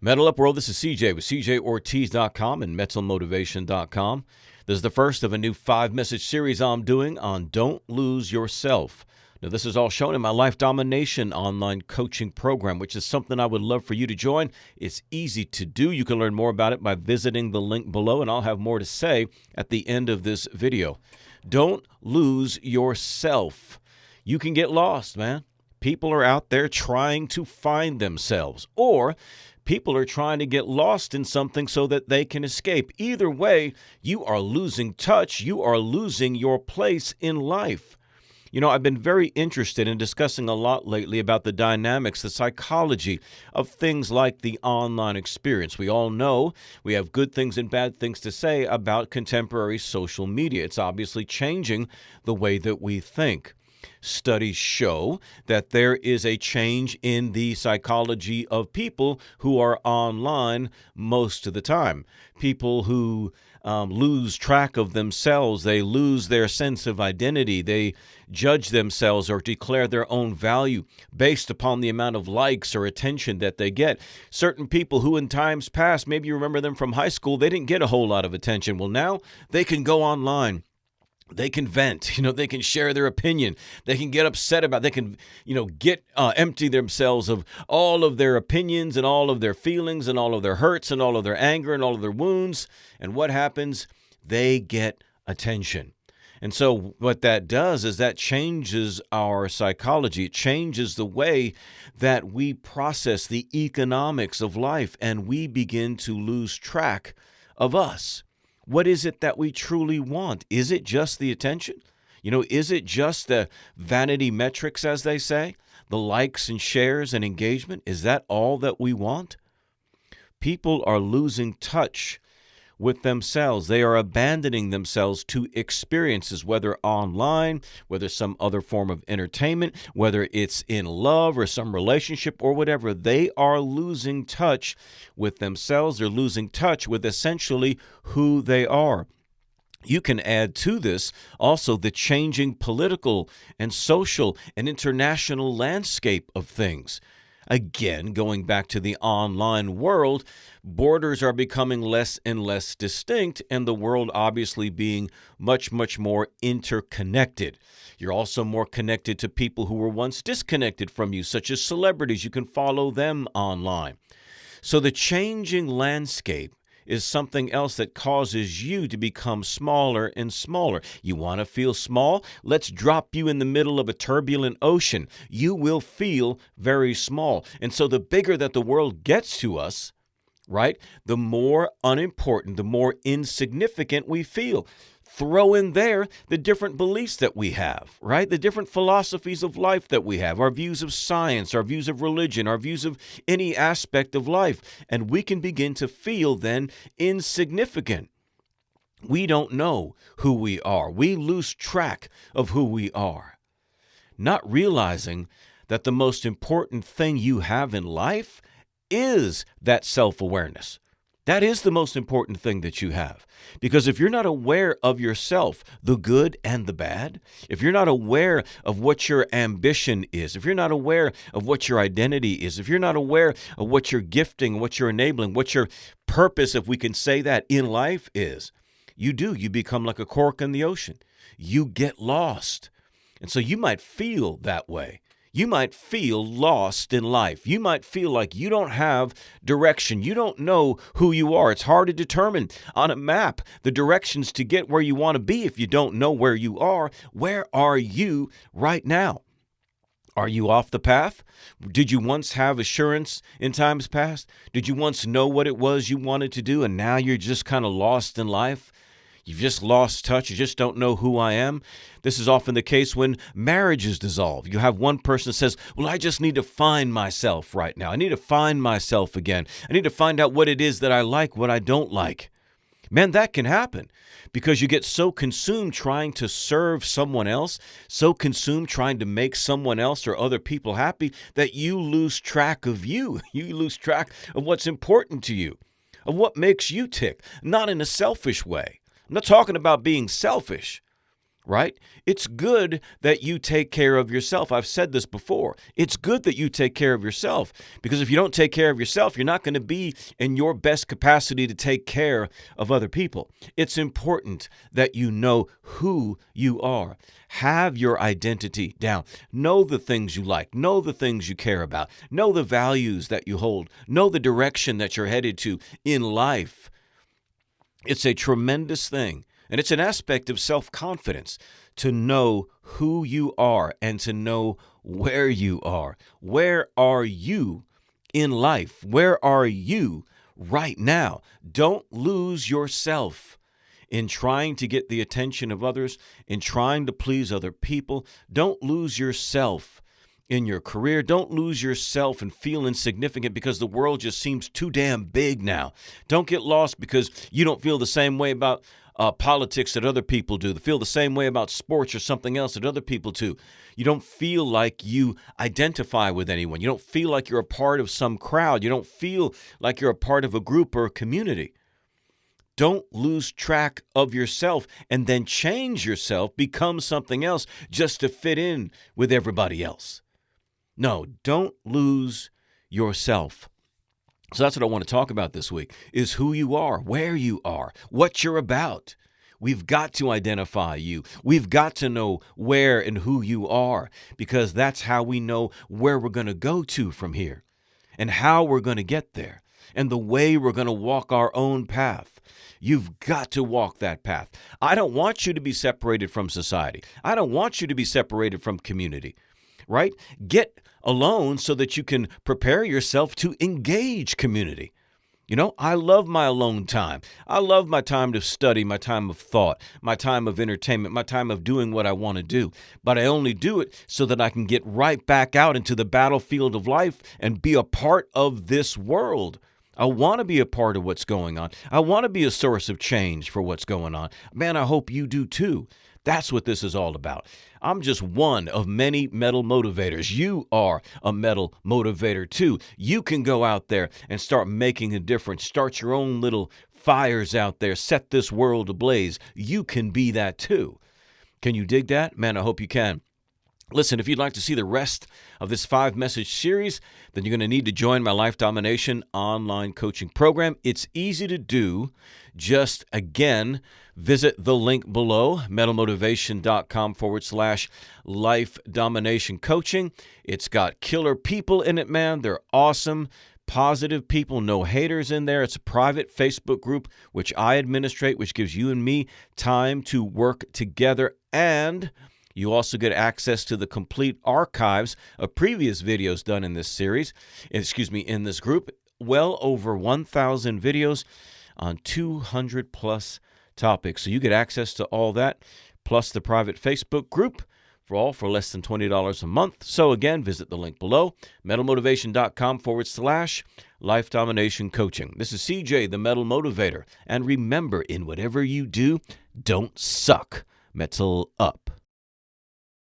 Metal Up World, this is CJ with CJOrtiz.com and MentalMotivation.com. This is the first of a new 5-message series I'm doing on Don't Lose Yourself. Now, this is all shown in my Life Domination online coaching program, which is something I would love for you to join. It's easy to do. You can learn more about it by visiting the link below, and I'll have more to say at the end of this video. Don't lose yourself. You can get lost, man. People are out there trying to find themselves, or people are trying to get lost in something so that they can escape. Either way, you are losing touch. You are losing your place in life. You know, I've been very interested in discussing a lot lately about the dynamics, the psychology of things like the online experience. We all know we have good things and bad things to say about contemporary social media. It's obviously changing the way that we think. Studies show that there is a change in the psychology of people who are online most of the time. People who lose track of themselves, they lose their sense of identity, they judge themselves or declare their own value based upon the amount of likes or attention that they get. Certain people who in times past, maybe you remember them from high school, they didn't get a whole lot of attention. Well, now they can go online. They can vent, they can share their opinion. They can get upset about, they can, empty themselves of all of their opinions and all of their feelings and all of their hurts and all of their anger and all of their wounds. And what happens? They get attention. And so what that does is that changes our psychology. It changes the way that we process the economics of life, and we begin to lose track of us. What is it that we truly want? Is it just the attention? Is it just the vanity metrics, as they say? The likes and shares and engagement? Is that all that we want? People are losing touch with themselves. They are abandoning themselves to experiences, whether online, whether some other form of entertainment, whether it's in love or some relationship or whatever. They are losing touch with themselves. They're losing touch with essentially who they are. You can add to this also the changing political and social and international landscape of things. Again, going back to the online world, borders are becoming less and less distinct, and the world obviously being much, much more interconnected. You're also more connected to people who were once disconnected from you, such as celebrities. You can follow them online. So the changing landscape is something else that causes you to become smaller and smaller. You want to feel small? Let's drop you in the middle of a turbulent ocean. You will feel very small. And so the bigger that the world gets to us, right, the more unimportant, the more insignificant we feel. Throw in there the different beliefs that we have, right? The different philosophies of life that we have, our views of science, our views of religion, our views of any aspect of life. And we can begin to feel then insignificant. We don't know who we are. We lose track of who we are. Not realizing that the most important thing you have in life is that self-awareness. That is the most important thing that you have. Because if you're not aware of yourself, the good and the bad, if you're not aware of what your ambition is, if you're not aware of what your identity is, if you're not aware of what your gifting, what you're enabling, what your purpose, if we can say that, in life is, you become like a cork in the ocean. You get lost. And so you might feel that way. You might feel lost in life. You might feel like you don't have direction. You don't know who you are. It's hard to determine on a map the directions to get where you want to be if you don't know where you are. Where are you right now? Are you off the path? Did you once have assurance in times past? Did you once know what it was you wanted to do, and now you're just kind of lost in life? You've just lost touch. You just don't know who I am. This is often the case when marriages dissolve. You have one person that says, well, I just need to find myself right now. I need to find myself again. I need to find out what it is that I like, what I don't like. Man, that can happen because you get so consumed trying to serve someone else, so consumed trying to make someone else or other people happy that you lose track of you. You lose track of what's important to you, of what makes you tick, not in a selfish way. I'm not talking about being selfish. right? It's good that you take care of yourself. I've said this before. It's good that you take care of yourself, because if you don't take care of yourself, you're not going to be in your best capacity to take care of other people. It's important that you know who you are. Have your identity down. Know the things you like. Know the things you care about. Know the values that you hold. Know the direction that you're headed to in life. It's a tremendous thing. And it's an aspect of self-confidence to know who you are and to know where you are. Where are you in life? Where are you right now? Don't lose yourself in trying to get the attention of others, in trying to please other people. Don't lose yourself in your career. Don't lose yourself and feel insignificant because the world just seems too damn big now. Don't get lost because you don't feel the same way about politics that other people do. They feel the same way about sports or something else that other people do. You don't feel like you identify with anyone. You don't feel like you're a part of some crowd. You don't feel like you're a part of a group or a community. Don't lose track of yourself and then change yourself, become something else just to fit in with everybody else. No, don't lose yourself. So that's what I want to talk about this week, is who you are, where you are, what you're about. We've got to identify you. We've got to know where and who you are, because that's how we know where we're going to go to from here and how we're going to get there and the way we're going to walk our own path. You've got to walk that path. I don't want you to be separated from society. I don't want you to be separated from community, right? Get alone so that you can prepare yourself to engage community. You know, I love my alone time. I love my time to study, my time of thought, my time of entertainment, my time of doing what I want to do. But I only do it so that I can get right back out into the battlefield of life and be a part of this world. I want to be a part of what's going on. I want to be a source of change for what's going on. Man, I hope you do too. That's what this is all about. I'm just one of many metal motivators. You are a metal motivator too. You can go out there and start making a difference. Start your own little fires out there. Set this world ablaze. You can be that too. Can you dig that? Man, I hope you can. Listen, if you'd like to see the rest of this 5-message series, then you're going to need to join my Life Domination online coaching program. It's easy to do. Just, again, visit the link below, mentalmotivation.com/Life Domination Coaching. It's got killer people in it, man. They're awesome. Positive people, no haters in there. It's a private Facebook group, which I administrate, which gives you and me time to work together. And you also get access to the complete archives of previous videos done in this series, in this group. Well over 1,000 videos on 200 plus topics. So you get access to all that, plus the private Facebook group for less than $20 a month. So again, visit the link below, mentalmotivation.com/Life Domination Coaching. This is CJ, the Metal Motivator. And remember, in whatever you do, don't suck. Metal up.